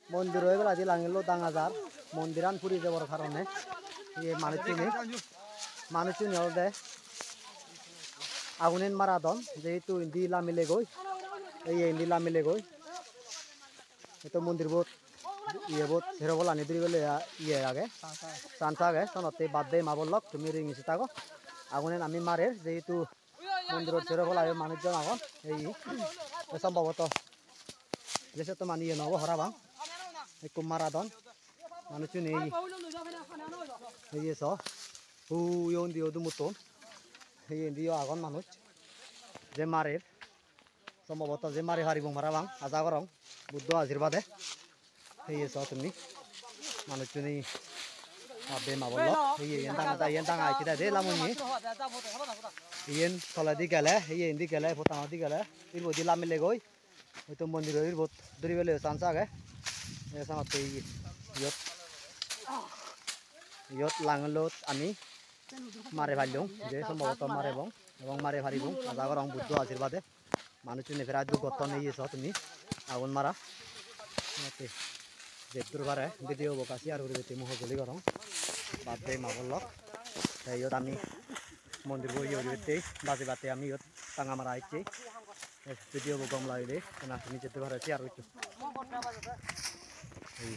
মন্দির হয়ে গেল আজি লাঙিলো দাঙাজার মন্দিরান পুরি যাবার কারণে এই মানুষুনি হলদে আগুনের মারা দন যেহেতু ইন্দি লামিলে গই এই ইন্দি লামিলে গই itu মন্দির বহুত ইয়ে বহুত হেরবল আনি দিরি গেলে ইয়ে আগে চান্স আগে সনতে বাদ দে মাবলক তুমি রিংছি তাগো আগুনের আমি মারে যেহেতু মন্দিরের হেরবল আগে মানুষজন আগন এই সম্ভবত যেসব তো মানিয়ে নব হরাবাং একটু মারা দন মানুষজন এই স হু ইয়ন দিও দুমুতন এই দিও আগন মানুষ যে মারের সম্ভবত যে মারি হারিবং মারাবাং আজা করং বুদ্ধ আশীর্বাদে এই স তুমি মানুষজনই আবে মাবল এই ইয়েন দাঙা আইছিদা দে লামুনি ইয়েন সলাদি গেলে এই ইন্দি গেলে ফতাদি গেলে ইর বদি লামিলে গই হয়তো মন্দির হইর বহুত দরি বেলে চান্স আগে এসামতে ইয়ত লাঙলত আমি মারে ভাইলুং যে সম্ভবত মারেবং এবং মারে ভারিবং আজা করং বুদ্ধ আশীর্বাদে মানুষজনই ফেরা দুর্গত নিয়ে স তুমি আগুন মারা মতে যেদুর বারে ভিডিও বকাসি আর উড়িতে মহজলি করং বাদ দে মাবলক ইয়ত আমি মন্দির বই উড়িতে বাজে বাতে আমি ইয়ত টাঙা মারা আইছি ভিডিও বকম লাইলে না তুমি যেতে পারছি আর একটু এই